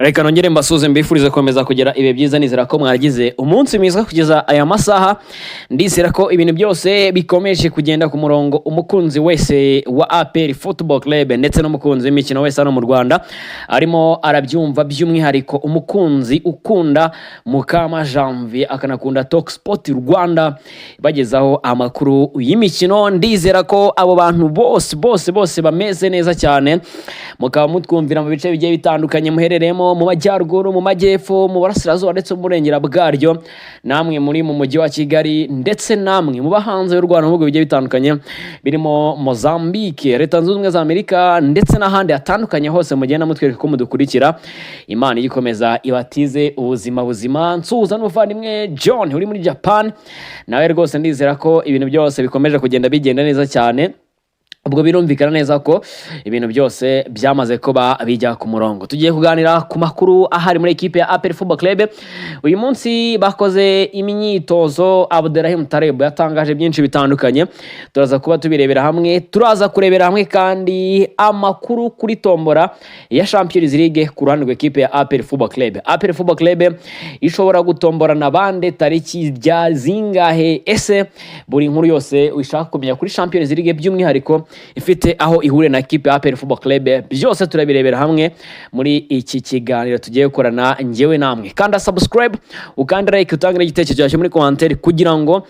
Reka nongere mbasuze mbifurize komeza kugera ibe byiza nizera ko mwagize umunsi mwiza kugeza aya masaha ndizera ko ibintu byose bikomeje kugenda ku murongo umukunzi wese wa APR Football Club ndetse n'umukunzi w'imikino wese hano mu Rwanda arimo arabyumva by'umwihariko umukunzi ukunda Mukama Janvier akanakunda Talk Sport Rwanda bagezaho amakuru y'imikino ndizera ko abo bantu bose bameze neza cyane mukaba mutwumvira mu bice bigiye bitandukanye muherereyemo mu majyaruguru mu majyepfo mu burasirazuba ndetse mu burengera bwaryo namwe muri mu mujyi wa Kigali ndetse namwe mu bahanze y'u Rwanda mu bihugu bigiye bitandukanye birimo Mozambique Leta Zunze Ubumwe za Amerika ndetse n'ahandi hatandukanye hose mugenda mutwereka ko mudukurikira Imana igikomeza ibatize ubuzima nsuhuza n'umuvandimwe John uri muri Japan nawe rwose ndizera ko ibintu byose bikomeje kugenda bigenda neza cyane ubwo birumvikana neza ko ibintu byose byamaze kuba bijya ku murongo tugiye kuganira ku makuru ahari muri equipe ya APR Football Club uyu munsi bakoze imyitozo Abdelrahim Taleb yatangaje byinshi bitandukanye turaza kuba tubirebera hamwe turaza kurebera hamwe kandi amakuru kuri tombora ya Champions League ku ruhande rw'equipe ya APR Football Club APR Football Club ishobora gutombora na bande tariki rya zingahe ese buri nkuru yose ushaka kumenya kuri Champions League by'umwihariko ifite aho ihure na equipe ya APR Football Club byose turabirebera hamwe muri iki kiganiro tugiye gukorana njyewe namwe kanda subscribe ukanda like utangire igitekerezo cyawe muri commentaire kugira ngo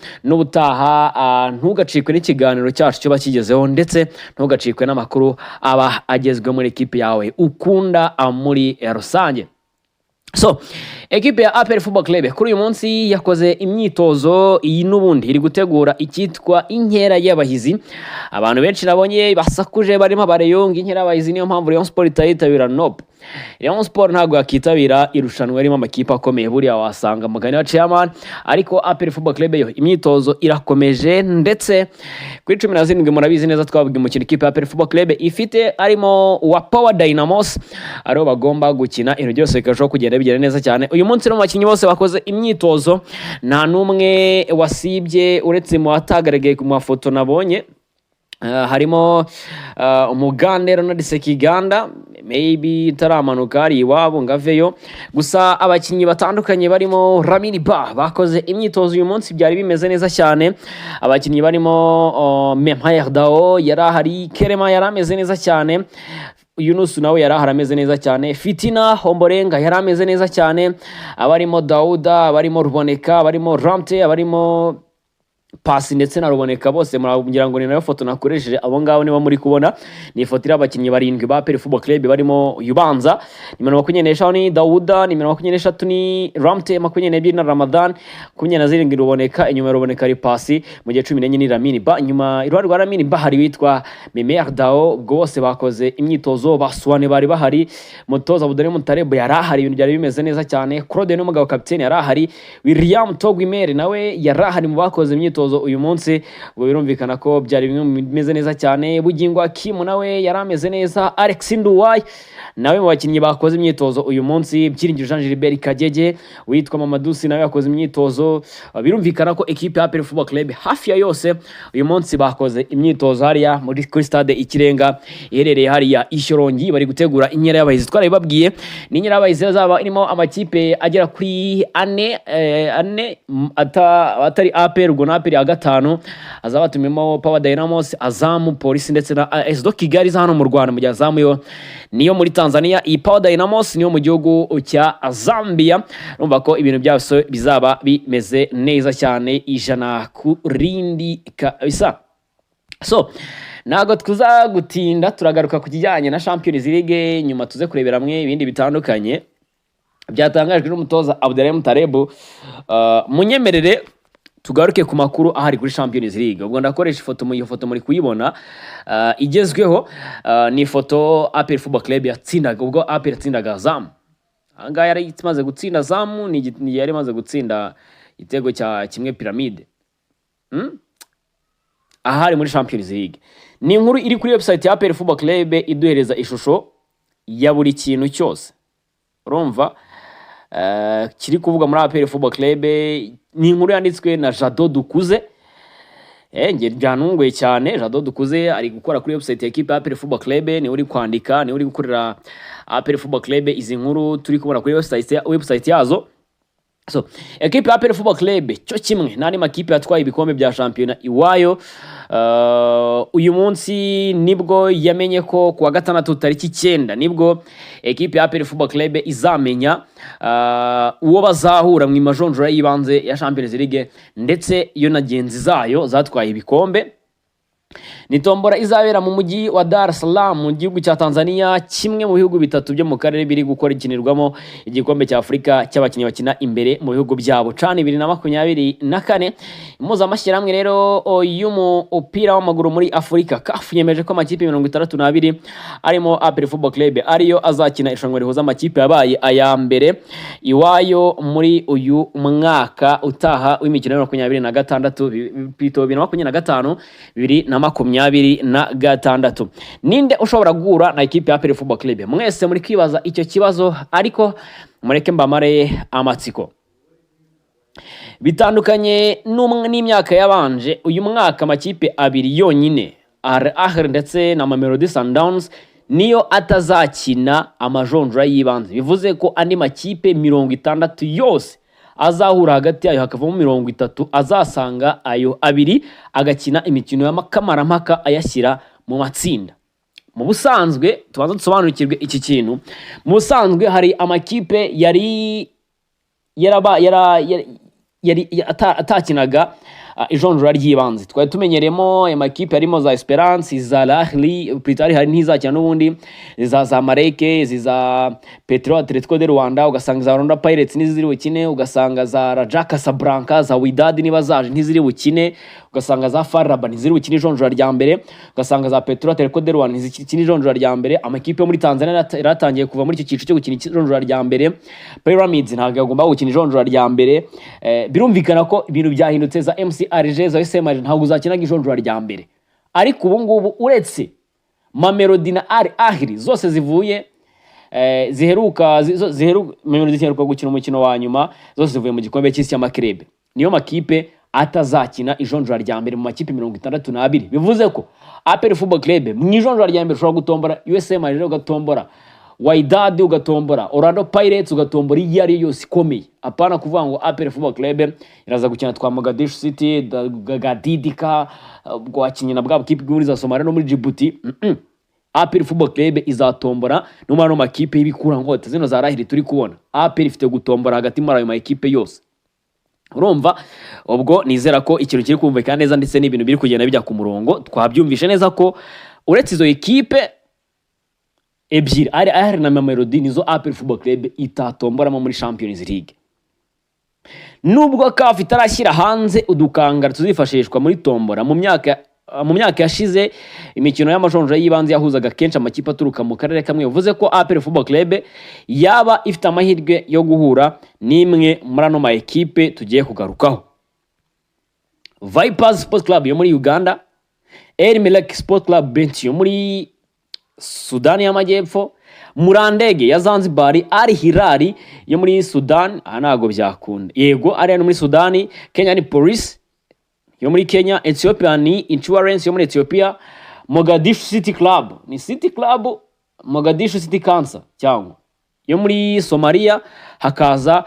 n'ubutaha ntugacikwe n'ikiganiro cyacu cyo bakigezeho ndetse ntugacikwe n'amakuru aba agezwe muri equipe yawe ukunda muri rusange. So, equipe ya APR Football Club kuri uyu munsi yakoze imyitozo iyi n'ubundi iri gutegura icyitwa inkera y'abahizi abantu benshi nabonye basakuje barimo bareyonga inkera y'abahizi niyo mpamvu Rayon Sport itayitabira nope Rayon Sport ntabwo yakitabira irushanwa ririmo amakipe akomeye buriya wasanga mugani wa chairman ariko APR Football Club yo imyitozo irakomeje ndetse kuri 17 murabizi neza twavuga umukino ikipe ya APR Football Club ifite arimo wa Power Dynamos ariho bagomba gukina ibintu byose bikashoboka kugenda bigera neza cyane uyu munsi no bakinyi bose bakoze imyitozo nta numwe wasibye uretse mu atagaragaye ku mafoto nabonye harimo umugande Ronald Sekiganda maybe taramanuka ari iwabo ngaveyo gusa abakinyi batandukanye barimo Lamine Ba bakoze imyitozo uyu munsi byari bimeze neza cyane abakinyi barimo Memhayer Dao yarahari Kerema yarameze neza cyane Yunus nawe yaraharameze neza cyane Fitina Homborenga yarameze neza cyane abarimo Dauda abarimo Ruboneka abarimo Ramte abarimo Pasi ndetse na Ruboneka bose muragira ngo ni nayo foto nakoresheje abo ngabo niba muri kubona ni ifoto y'abakinyi barindwi ba APR Football Club barimo Yubanza nimero 27 ni Dauda nimero 23 ni Ramte 22 na Ramadan 27 Ruboneka inyuma Ruboneka ari Pasi mu gihe 14 ni Lamine Ba inyuma iruhande rwa Lamine Ba hari witwa Memhayer Dao ubwo bose bakoze imyitozo baswane bari bahari mutoza Abdelrahim Taleb yarahari ibintu byari bimeze neza cyane Claude n'umugabo capitaine yarahari William Togwimere nawe yarahari mu bakoze imyitozo uyu munsi ubwo birumvikana ko byari bimeze neza cyane Bugingo Hakim nawe yarameze neza Alex Nduwai nawe mu bakinyi bakoze imyitozo uyu munsi Byiringiro Jean Gilbert Kagege witwa Mamadusi nawe yakoze imyitozo birumvikana ko equipe ya APR Football Club hafi ya yose uyu munsi bakoze imyitozo hariya muri stade Ikirenga iherereye hariya Ishyorongi bari gutegura inkera y'abahizi twarabibabwiye ni inkera y'abahizi zaba irimo amakipe agera kuri ane atari APR ubwo na APR ya gatanu azabatumimo Power Dynamos Azamu Police ndetse na AS Kigali hano mu Rwanda mu gihe Azamu yo niyo muri Tanzania iyi Power Dynamos niyo mu gihugu cya Zambia urumva ko ibintu byose bizaba bimeze neza cyane ijana ku rindi kabisa. So nago twiza gutinda turagaruka ku kijyanye na Champions League nyuma tuze kurebera hamwe ibindi bitandukanye byatangajwe n'umutoza Abdelrahim Taleb munyemerere tugaruke ku makuru ahari kuri Champions League ubwo ndakoresha ifoto mu ifoto muri kuyibona igezweho ni ifoto APR Football Club yatsindaga ubwo APR yatsindaga Zamu anga yari imaze gutsinda Zamu ni yari imaze gutsinda igitego cya kimwe Pyramide ahari muri Champions League ni inkuru iri kuri website ya APR Football Club iduhereza ishusho ya buri kintu cyose urumva kiri kuvuga muri APR Football Club ni inkuru yanditswe na Jado Dukuze nge byanunguye cyane. Jado Dukuze ari gukora kuri website ya equipe ya APR Football Club, ni uri kwandika, ni uri gukorera APR Football Club izi nkuru turi kubona kuri website yazo. So equipe ya APR Football Club cyo kimwe n'andi makipe yatwaye ibikombe bya shampiyona iwayo, uyu munsi nibwo yamenye ko kuwa gatandatu tariki 9 nibwo equipe ya APR Football Club izamenya uwo bazahura mu majonjora y'ibanze ya Champions League ndetse yo na genzi zayo zatwaye ibikombe. Ni tombora izabera mu mujyi wa Dar es Salaam mu gihugu cya Tanzania, kimwe mu bihugu bitatu byo mu karere biri gukora ikinirwamo igikombe cya Afrika cy'abakinnyi bakina imbere mu bihugu byabo CHAN 2024. Impuzamashyirahamwe rero y'umupira w'amaguru muri Afurika CAF yemeje ko amakipe 62 arimo APR Football Club ariyo azakina irushanwa rihuza amakipe yabaye aya mbere iwayo muri uyu mwaka utaha w'imikino 2026 pito 2025 2026. Ninde ushobora guhura na equipe ya APR Football Club? Mwese muri kwibaza icyo kibazo, ariko mureke mbamare amatsiko. Bitandukanye n'imyaka yabanje, uyu mwaka amakipe abiri yonyine Al Ahly ndetse na Mamelodi Sundowns niyo atazakina amajonjora y'ibanze. Bivuze ko andi makipe 60 yose azahura hagati yayo hakavamo 30 azasanga ayo abiri agakina imikino y'amakamaramaka ayashyira mu matsinda. Mu busanzwe tubanza dusobanukirwe iki kintu. Mu busanzwe hari amakipe yari atakinaga ijonjora ry'ibanze. Twari tumenyeremo amakipe arimo za Esperance, za Al Ahly, Plutari hari ntizakina n'ubundi, za Zamalek, za Petro Atletico de Rwanda, ugasanga za Rwanda Pirates ntiziri bukine, ugasanga za Raja Casablanca, za Wydad niba zaje ntiziri bukine, ugasanga za FAR Rabat ntiziri bukine ijonjora rya mbere, ugasanga za Petro Atletico de Rwanda ntizikina ijonjora rya mbere. Amakipe muri Tanzania yaratangiye kuva muri iki cyiciro cyo gukina ijonjora rya mbere. Pyramids ntabwo yagomba gukina ijonjora rya mbere. Birumvikana ko ibintu byahindutse. Za MC Alger, za SM Alger ntabwo uzakinaga ijonjora rya mbere, ariko ubu ngubu uretse Mamelodi na Al Ahly zose zivuye ziheruka Mamelodi ziheruka gukina umukino wa nyuma, zose zivuye mu gikombe cy'isi y'amakrebe. Niyo makipe atazakina ijonjora rya mbere mu makipe 62. Bivuze ko APR Football Club mu ijonjora rya mbere ushobora gutombora USM Alger, ugatombora Wydad, ugatombora Orlando Pirates, ugatombora iyi ari yose ikomeye. Apana kuvuga ngo APR Football Club iraza gukina twa Mogadishu City, Gadidika, gwakinnye na bwa bukipe bw'uri za Somalia no muri Djibouti. APR Football Club izatombora no makipe y'ibikura ngote zino za Al Ahly turi kubona. APR ifite gutombora hagati muri ayo makipe yose. Urumva, ubwo nizera ko ikintu kiri kumvikana neza ndetse n'ibintu biri kugenda bijya ku murongo. Twabyumvishe neza ko uretse izo ekipe ebyiri Al Ahly na Mamelodi nizo APR Football Club itatomboramo muri Champions League. Nubwo CAF itarashyira hanze udukangara tuzifashishwa muri tombora mu myaka yashize, imikino y'amajonjora y'ibanze yahuzaga kenshi amakipe aturuka mu karere kamwe. Bivuze ko APR Football Club yaba ifite amahirwe yo guhura n'imwe muri ano ma ekipe tugiye kugarukaho. Vipers Sport Club yo muri Uganda, El Merreikh Sport Club Bench yo muri Sudani y'Amajyepfo, Murandege ya Zanzibar, Al Hilal yo muri Sudan, ntago byakunda. Yego ari no muri Sudani. Kenya ni Police yo muri Kenya, Ethiopia ni Insurance yo muri Ethiopia, Mogadishu City Club ni City Club, Mogadishu City Cancer cyangwa yo muri Somalia. Hakaza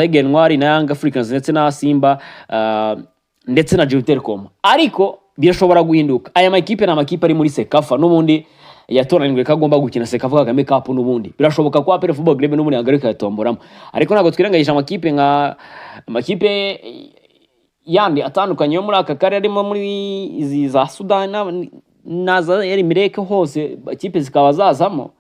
Egenwari na Young Africans ndetse na Simba ndetse na Djibouti Telecom. Ariko birashobora guhinduka. Aya makipe na makipe ari muri Sekafa n'ubundi yatoranijwe kagomba gukina Sekafa Kagame Cup n'ubundi. Birashoboka ko APR Football Club n'ubundi agaruka yatomboramo, ariko ntabwo twirengagisha amakipe yandi atandukanye yo muri aka karere arimo muri izi za Sudan na za El Merreikh hose ikipe zikaba zazamo.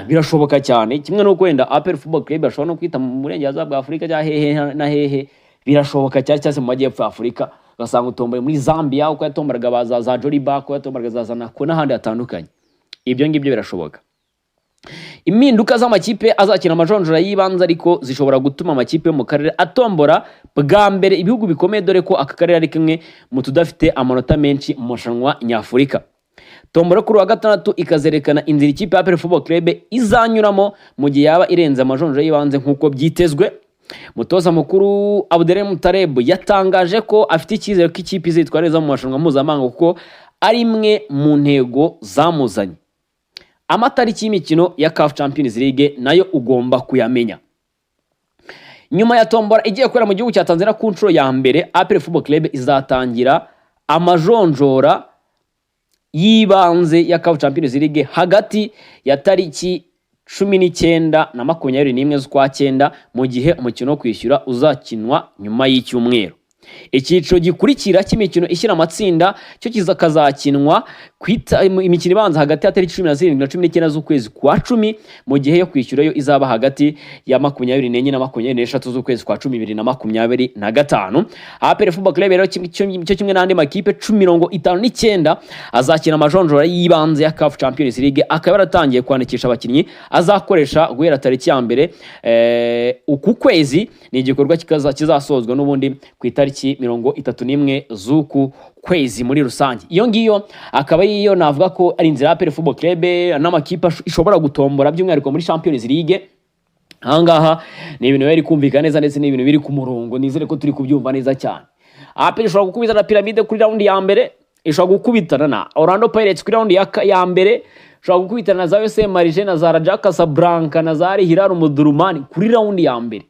Birashoboka cyane, kimwe no kwenda APR Football Club ashobora no kwita mu burengerazuba bwa Afurika cya hehe na hehe. Birashoboka cyane mu majyepfo Afurika, ugasanga utomboye muri Zambia uko yatombaraga baza za Joliba, uko yatombaraga za Zanaco n'ahandi hatandukanye. Ibyo ngibyo birashoboka. Impinduka z'amakipe azakina amajonjora y'ibanze ariko zishobora gutuma amakipe yo mu karere atombora bwa mbere ibihugu bikomeye, dore ko aka karere ari kimwe mu tudafite amanota menshi mu mashanwa nyafurika. Tombora kuri wa gatandatu ikazerekana inzira ikipe ya APR Football Club izanyuramo mu gihe yaba irenze amajonjora y'ibanze nk'uko byitezwe. Mutoza mukuru Abdelrahim Mutareb yatangaje ko afite icyizere ko ikipe izitwara neza mu marushanwa mpuzamahanga kuko ari imwe mu ntego zamuzanye. Amatariki y'imikino ya CAF Champions League nayo ugomba kuyamenya. Nyuma ya tombora igiye kwera mu gihugu cya Tanzania ku nshuro ya mbere, APR Football Club izatangira amajonjora yibanze ya CAF Champions League hagati ya tariki 19 na 21 z'ukwa 9 mu gihe umukino wo kwishyura uzakinwa nyuma y'icyumweru. Icyiciro gikurikira cy'imikino ishyira amatsinda cyo kizakazakinwa imikino ibanza hagati ya tariki 17 na 19 z'ukwezi kwa 10 mu gihe yo kwishyura yo izaba hagati ya 24 na 26 z'ukwezi kwa 10 2025. APR Football Club rero cyo kimwe n'andi makipe 59 azakina amajonjora yibanze ya CAF Champions League, akaba yaratangiye kwandikisha abakinnyi azakoresha guhera tariki ya mbere uku kwezi. Ni igikorwa kizasozwa n'ubundi ku itariki 31 z'uku kwezi muri rusange. Iyo ngiyo akaba yiyo navuga ko ari inzira APR Football Club n'amakipe ishobora gutombora by'umwihariko muri Champions League. Ahangaha ni ibintu biri kumvikana neza ndetse ni ibintu biri ku murongo, nizere ko turi kubyumva neza cyane. APR ishobora gukubitana na Pyramide kuri round ya mbere, ishobora gukubitana na Orlando Pirates kuri round ya mbere, ishobora gukubitana na za USM Marije na za Raja Casablanca na za Hilal Omdurman kuri round ya mbere.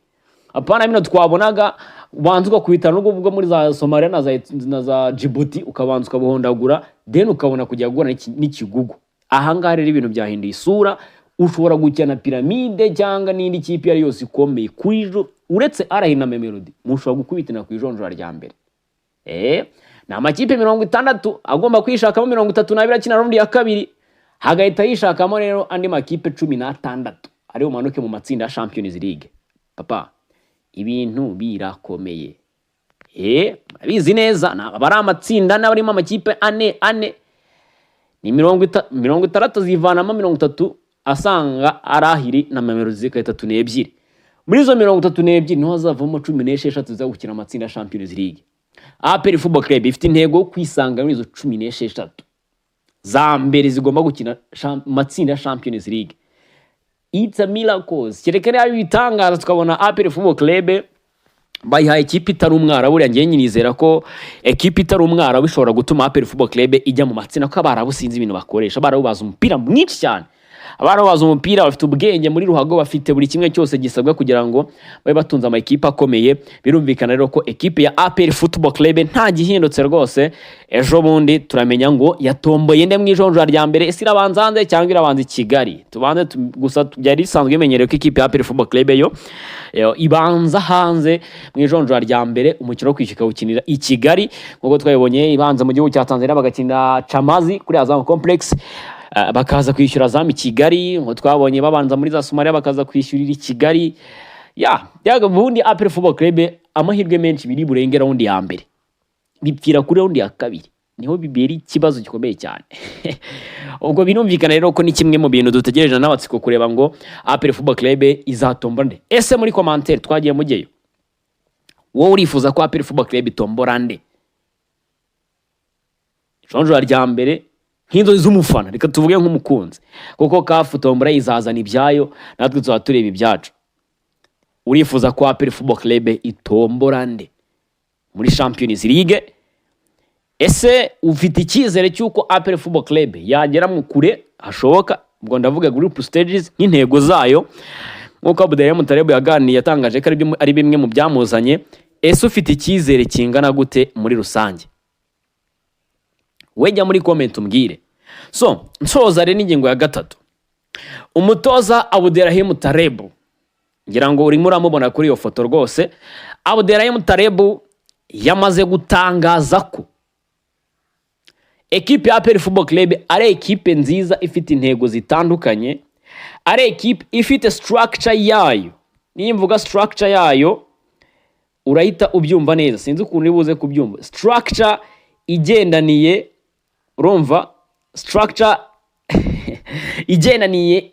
Apana bino twabonaga ubanza ukakubitana n'ubwo muri za Somalia na za Djibouti ukabanza ukabuhondagura then ukabona kujya gukora n'ikigugu. Ahangaha rero ibintu byahinduye isura, ushobora gukina Pyramide cyangwa n'indi kipe yari yose ikomeye kuri uretse Al-Ahly na Mamelodi mushobora gukubitana ku ijonjora rya mbere. Na amakipe 60 agomba kwishakamo 32 akina round ya kabiri, hagahita yishakamo rero andi makipe 16 ari umanuke mu matsinda ya Champions League. Papa, ibintu birakomeye. Abizi neza bari amatsinda n'abarimo amakipe ane ni 60 zivanamo 30 asanga Al-Ahly na Mamelodi zikahita 32. Muri izo 32 niho hazavamo 16 zo gukina amatsinda ya Champions League. APR Football Club ifite intego yo kwisanga muri izo 16 za mbere zigomba gukina amatsinda ya Champions League. It's a miracle. Kirekere yabitangaza tukabona APR Football Club bayihaye ikipe itari umwara. Buriya ngiye nyinizera ko ekipe itari umwara bishobora gutuma APR Football Club ijya mu matsinda ko abarabusinze ibintu bakoresha, barabubaza umupira mwinshi cyane. Abarabaza umupira bafite ubwenge muri ruhago, bafite buri kimwe cyose gisabwa kugira ngo babe batunza amakipe akomeye. Birumvikana rero ko ekipe ya APR Football Club nta gihindutse rwose. Ejo bundi turamenya ngo yatomboye nde mu ijonjora rya mbere, ese irabanza hanze cyangwa irabanza i Kigali. Tubanze gusa byari bisanzwe imenyerewe ko ikipe ya APR Football Club yo ibanza hanze mu ijonjora rya mbere, umukino wo kwishyuka ukinira i Kigali nk'uko twabibonye. Ibanza mu gihugu cya Tanzania bagakina Chamazi kuri Azam Complex, bakaza kwishyura Azam Kigali, ngo twabonye babanza muri za Somalia bakaza kwishyurira i Kigali. Yaga bundi APR Football Club amahirwe menshi biri burengera undi ya mbere, bipfira kuri undi ya kabiri, niho bibera ikibazo gikomeye cyane. Ubwo birumvikana rero ko ni kimwe mu bintu dutegereje n'abatsiko kureba ngo APR Football Club izatombora nde. Ese muri commentaire twagiye mugeyo, wowe urifuza ko APR Football Club itombora nde? Ijonjora rya mbere nk'inzozi z'umufana, reka tuvuge nk'umukunzi, kuko CAF tombora izazana ibyayo natwe tuzaba tureba ibyacu. Urifuza ko APR Football Club itombora nde muri Champions League? Ese ufite icyizere cy'uko APR Football Club yagera mu kure hashoboka? Ubwo ndavuga group stages nk'intego zayo nk'uko Abdelrahim Mutareb yaganiye, yatangaje ko ari bimwe mu byamuzanye. Ese ufite icyizere kingana gute muri rusange? Wejya muri comment umbwire. So nsoza rero n'ingingo ya gatatu, umutoza Abdelrahim Mutareb, ngira ngo urimo uramubona kuri iyo foto rwose. Abdelrahim Mutareb yamaze gutangaza ko ekipe ya APR Football Club ari ekipe nziza ifite intego zitandukanye, ari ekipe ifite structure yayo. Niyo mvuga structure yayo urahita ubyumva neza, sinzi ukuntu ribuze kubyumva. Structure igendaniye, urumva structure igendaniye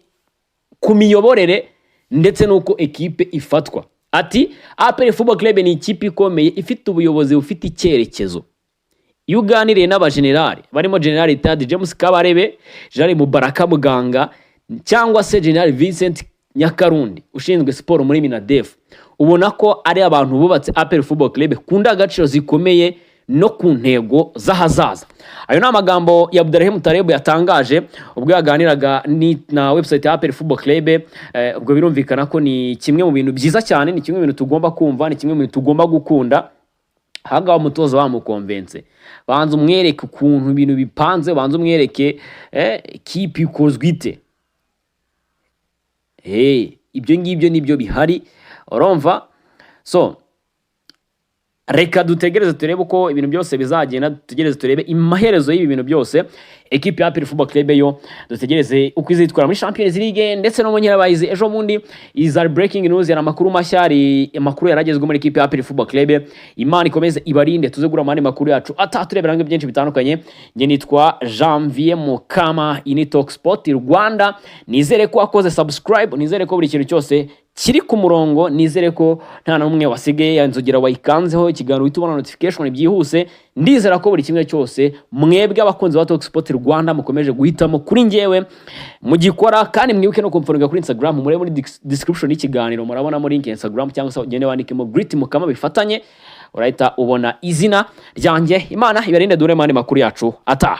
ku miyoborere ndetse nuko ekipe ifatwa. Ati APR Football Club ni ikipe ikomeye ifite ubuyobozi bufite icyerekezo. Iyo uganiriye n'abagenerali barimo General Tad James Kabarebe, General Mubaraka Muganga cyangwa se General Vincent Nyakarundi ushinzwe siporo muri Minadef, ubona ko ari abantu bubatse APR Football Club kunda agaciro zikomeye no ku ntego z'ahazaza. Ayo ni amagambo ya Abdurrahim Tarebu yatangaje ubwo yaganiraga na website ya APR Football Club. Ubwo birumvikana ko ni kimwe mu bintu byiza cyane, ni kimwe mu bintu tugomba kumva, ni kimwe mu bintu tugomba gukunda. Hanga umutozo bamukonvense, banza umwereke ukuntu ibintu bipanze, banza umwereke kipi ikozwe ite. Ibyo ngibyo nibyo bihari, urumva. So reka dutegereze turebe uko ibintu byose bizagenda, dutegereze turebe imaherezo y'ibi bintu byose. Equipe ya APR Football Club yo dutegereze uko izitwara muri Champions League ndetse no mu nyirabayizi. Ejo bundi izari breaking news ya makuru mashyari, amakuru yaragezwe muri equipe ya APR Football Club. Imana ikomeze ibarinde, tuzegura amandi makuru yacu ataturebera ngo byinshi bitandukanye. Nge nitwa Janvier Mukama, ini Talk Sport Rwanda. Nizere ko akoze subscribe, nizere ko buri kintu cyose kiri ku murongo, nizere ko nta numwe wasigaye yanzogera wayikanzeho ikiganiro itubona notification byihuse. Ndizera ko buri kimwe cyose mwebwe abakunzi ba Talk Sport Rwanda mukomeje guhitamo kuri ngewe mugikora, kandi mwibuke no kumforinga kuri Instagram, mure muri description y'ikiganiro murabona muri link ya Instagram, cyangwa se ugende wandikemo Great Mukama bifatanye, urahita ubona izina ryanjye. Imana ibarinde dure mandi makuru yacu ata